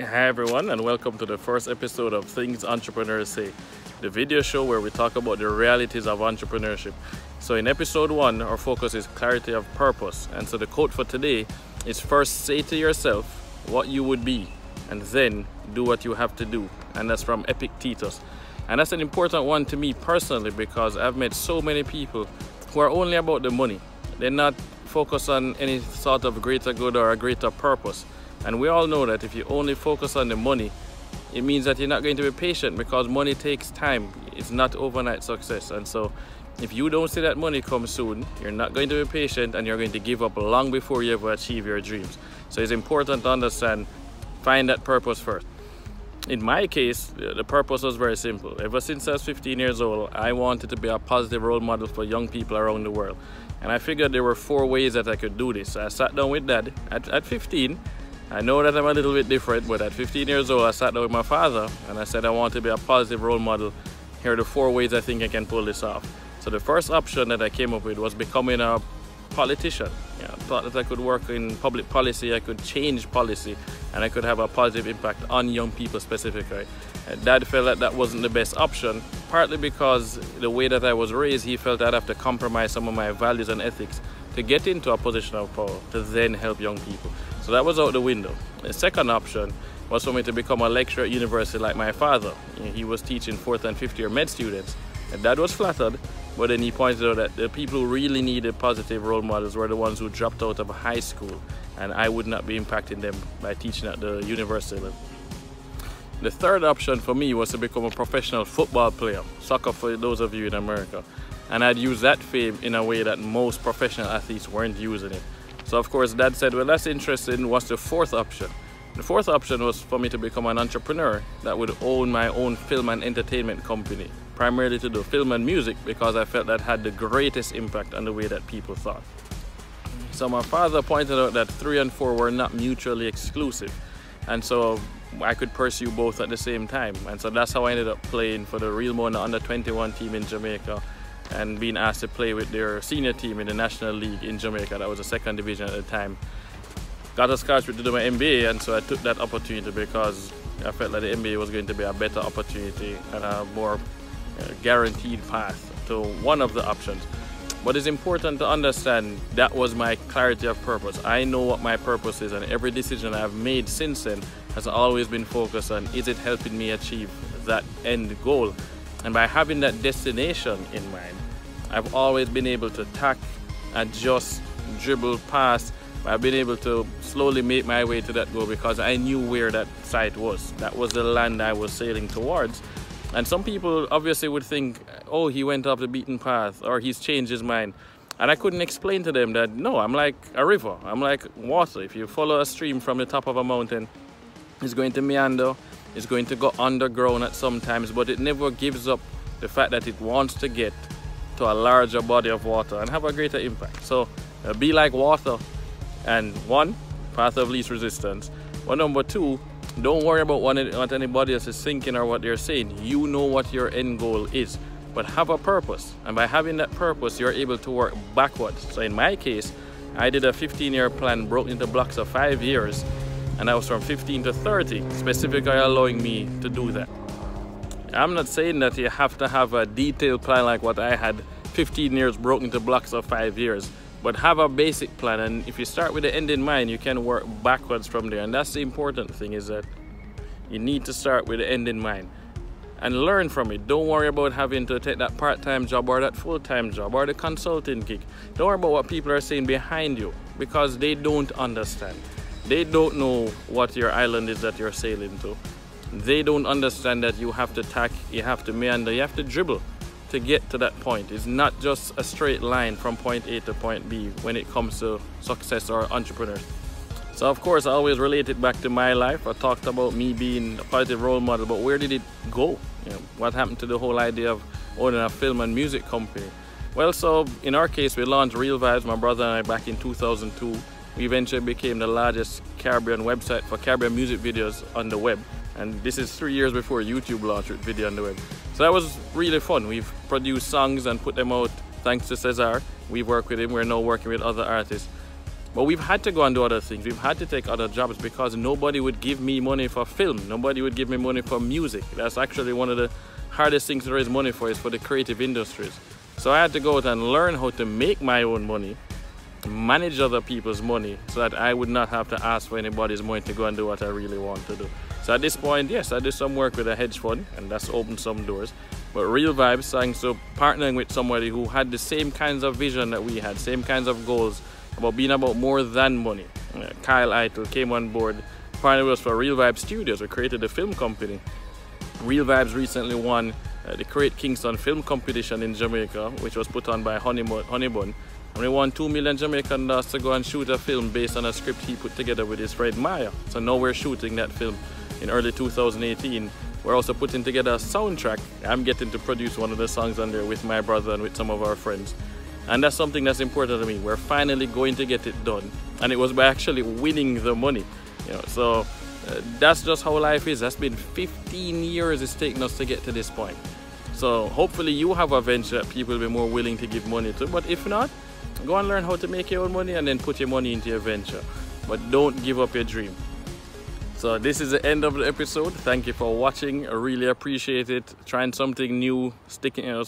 Hi everyone, and welcome to the first episode of Things Entrepreneurs Say, the video show where we talk about the realities of entrepreneurship. So in episode 1, our focus is clarity of purpose. And so the quote for today is, first say to yourself what you would be, and then do what you have to do. And that's from Epictetus. And that's an important one to me personally, because I've met so many people who are only about the money. They're not focused on any sort of greater good or a greater purpose. And we all know that if you only focus on the money, it means that you're not going to be patient, because money takes time. It's not overnight success. And so if you don't see that money come soon, you're not going to be patient, and you're going to give up long before you ever achieve your dreams. So it's important to understand, find that purpose first. In my case, the purpose was very simple. Ever since I was 15 years old, I wanted to be a positive role model for young people around the world. And I figured there were 4 ways that I could do this. So I sat down with Dad at 15. I know that I'm a little bit different, but at 15 years old, I sat down with my father and I said I want to be a positive role model. Here are the 4 ways I think I can pull this off. So the first option that I came up with was becoming a politician. I thought that I could work in public policy, I could change policy, and I could have a positive impact on young people specifically. Dad felt that that wasn't the best option, partly because the way that I was raised, he felt I'd have to compromise some of my values and ethics to get into a position of power to then help young people. So that was out the window. The second option was for me to become a lecturer at university like my father. He was teaching 4th and 5th year med students. And Dad was flattered, but then he pointed out that the people who really needed positive role models were the ones who dropped out of high school, and I would not be impacting them by teaching at the university level. The third option for me was to become a professional football player, soccer for those of you in America. And I'd use that fame in a way that most professional athletes weren't using it. So of course Dad said, well, that's interesting, what's the 4th option? The 4th option was for me to become an entrepreneur that would own my own film and entertainment company, primarily to do film and music, because I felt that had the greatest impact on the way that people thought. So my father pointed out that 3 and 4 were not mutually exclusive, and so I could pursue both at the same time. And so that's how I ended up playing for the Real Mona under 21 team in Jamaica, and being asked to play with their senior team in the National League in Jamaica. That was the 2nd division at the time. Got a scholarship to do my MBA, and so I took that opportunity because I felt that the MBA was going to be a better opportunity and a more guaranteed path to one of the options. But it's important to understand that was my clarity of purpose. I know what my purpose is, and every decision I've made since then has always been focused on, is it helping me achieve that end goal? And by having that destination in mind, I've always been able to tack, adjust, dribble, pass. I've been able to slowly make my way to that goal because I knew where that site was. That was the land I was sailing towards. And some people obviously would think, oh, he went off the beaten path, or he's changed his mind. And I couldn't explain to them that, no, I'm like a river. I'm like water. If you follow a stream from the top of a mountain, it's going to meander. It's going to go underground at some times, but it never gives up the fact that it wants to get to a larger body of water and have a greater impact. So be like water, and 1, path of least resistance. But number 2, don't worry about what anybody else is thinking or what they're saying. You know what your end goal is, but have a purpose. And by having that purpose, you're able to work backwards. So in my case, I did a 15-year plan broken into blocks of 5 years. And I was from 15 to 30, specifically allowing me to do that. I'm not saying that you have to have a detailed plan like what I had, 15 years broken into blocks of 5 years, but have a basic plan. And if you start with the end in mind, you can work backwards from there. And that's the important thing, is that you need to start with the end in mind and learn from it. Don't worry about having to take that part-time job or that full-time job or the consulting gig. Don't worry about what people are saying behind you, because they don't understand. They don't know what your island is that you're sailing to. They don't understand that you have to tack, you have to meander, you have to dribble to get to that point. It's not just a straight line from point A to point B when it comes to success or entrepreneurs. So of course, I always relate it back to my life. I talked about me being a positive role model, but where did it go? What happened to the whole idea of owning a film and music company? Well, so in our case, we launched Real Vibes, my brother and I, back in 2002. We eventually became the largest Caribbean website for Caribbean music videos on the web. And this is 3 years before YouTube launched with video on the web. So that was really fun. We've produced songs and put them out thanks to Cesar. We work with him. We're now working with other artists. But we've had to go and do other things. We've had to take other jobs because nobody would give me money for film. Nobody would give me money for music. That's actually one of the hardest things to raise money for, is for the creative industries. So I had to go out and learn how to make my own money, manage other people's money, so that I would not have to ask for anybody's money to go and do what I really want to do. So at this point, yes, I did some work with a hedge fund, and that's opened some doors. But Real Vibes, thanks to partnering with somebody who had the same kinds of vision that we had, same kinds of goals, about being about more than money. Kyle Eitel came on board, partnered with us for Real Vibes Studios. We created a film company. Real Vibes recently won the Great Kingston Film Competition in Jamaica, which was put on by Honeybun. And we won $2 million Jamaican dollars to go and shoot a film based on a script he put together with his friend Maya. So now we're shooting that film in early 2018. We're also putting together a soundtrack. I'm getting to produce one of the songs on there with my brother and with some of our friends. And that's something that's important to me. We're finally going to get it done. And it was by actually winning the money. So that's just how life is. That's been 15 years it's taken us to get to this point. So hopefully you have a venture that people will be more willing to give money to. But if not, go and learn how to make your own money and then put your money into your venture. But don't give up your dream. So this is the end of the episode. Thank you for watching. I really appreciate it. Trying something new,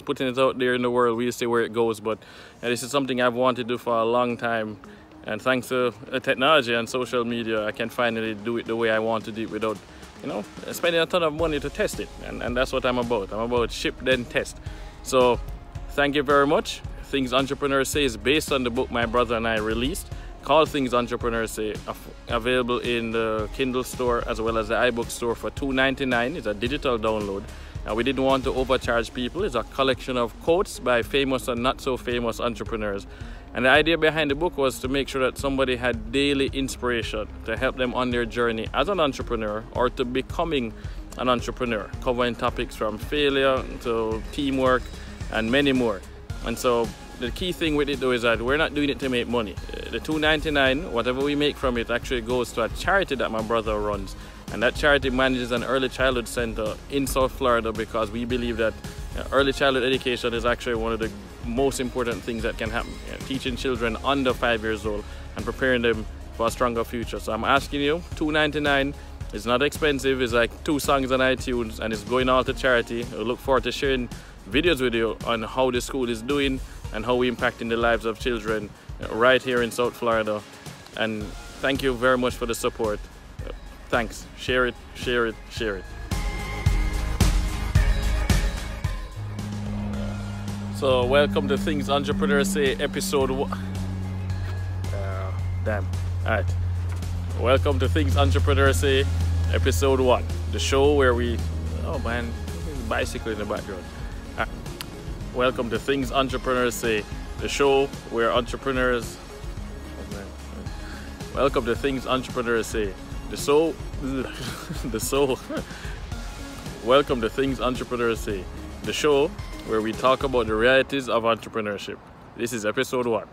putting it out there in the world. We'll see where it goes. But this is something I've wanted to do for a long time. And thanks to technology and social media, I can finally do it the way I want to do it without, spending a ton of money to test it. And that's what I'm about. I'm about ship then test. So thank you very much. Things Entrepreneurs Say is based on the book my brother and I released, called Things Entrepreneurs Say, available in the Kindle store as well as the iBook store for $2.99. It's a digital download. And we didn't want to overcharge people. It's a collection of quotes by famous and not so famous entrepreneurs. And the idea behind the book was to make sure that somebody had daily inspiration to help them on their journey as an entrepreneur or to becoming an entrepreneur, covering topics from failure to teamwork and many more. And so the key thing with it though is that we're not doing it to make money. The $2.99, whatever we make from it, actually goes to a charity that my brother runs. And that charity manages an early childhood center in South Florida, because we believe that early childhood education is actually one of the most important things that can happen. Teaching children under 5 years old and preparing them for a stronger future. So I'm asking you, $2.99 is not expensive. It's like 2 songs on iTunes and it's going all to charity. I look forward to sharing videos with you on how the school is doing and how we're impacting the lives of children right here in South Florida. And thank you very much for the support. Thanks. Share it, share it, share it. So welcome to Things Entrepreneurs Say episode 1. Damn. Alright. Welcome to Things Entrepreneurs Say episode 1. The show where we... Oh man, there's a bicycle in the background. Welcome to Things Entrepreneurs Say, the show where entrepreneurs... Oh man. Welcome to Things Entrepreneurs Say, Welcome to Things Entrepreneurs Say, the show where we talk about the realities of entrepreneurship. This is episode 1.